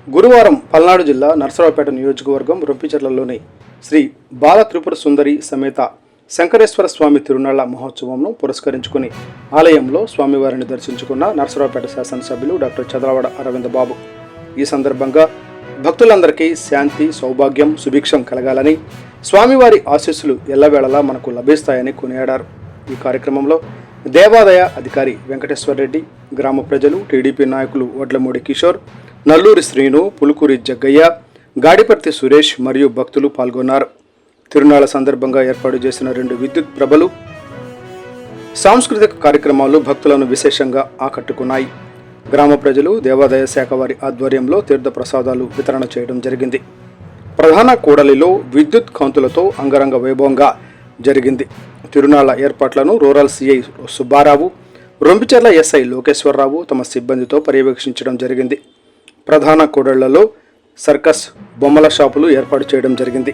గురువారం పల్నాడు జిల్లా నర్సరావుపేట నియోజకవర్గం రొంపిచెర్లలోని శ్రీ బాల త్రిపుర సుందరి సమేత శంకరేశ్వర స్వామి తిరునాళ్ల మహోత్సవంను పురస్కరించుకుని ఆలయంలో స్వామివారిని దర్శించుకున్న నర్సరావుపేట శాసనసభ్యులు డాక్టర్ చదలవాడ అరవింద బాబు. ఈ సందర్భంగా భక్తులందరికీ శాంతి, సౌభాగ్యం, సుభిక్షం కలగాలని, స్వామివారి ఆశీస్సులు ఎల్లవేళలా మనకు లభిస్తాయని కొనియాడారు. ఈ కార్యక్రమంలో దేవాదాయ అధికారి వెంకటేశ్వరరెడ్డి, గ్రామ ప్రజలు, టీడీపీ నాయకులు వడ్లమూడి కిషోర్, నల్లూరి శ్రీను, పులుకూరి జగ్గయ్య, గాడిపర్తి సురేష్ మరియు భక్తులు పాల్గొన్నారు. తిరునాళ్ల సందర్భంగా ఏర్పాటు చేసిన 2 విద్యుత్ ప్రభలు, సాంస్కృతిక కార్యక్రమాలు భక్తులను విశేషంగా ఆకట్టుకున్నాయి. గ్రామ ప్రజలు, దేవాదాయ శాఖ వారి ఆధ్వర్యంలో తీర్థ ప్రసాదాలు వితరణ చేయడం జరిగింది. ప్రధాన కూడలిలో విద్యుత్ కాంతులతో అంగరంగ వైభవంగా జరిగింది. తిరునాళ్ల ఏర్పాట్లను rural CI Subbarao, Rompicherla SI Lokeswara Rao తమ సిబ్బందితో పర్యవేక్షించడం జరిగింది. ప్రధాన కూడళ్లలో సర్కస్, బొమ్మల షాపులు ఏర్పాటు చేయడం జరిగింది.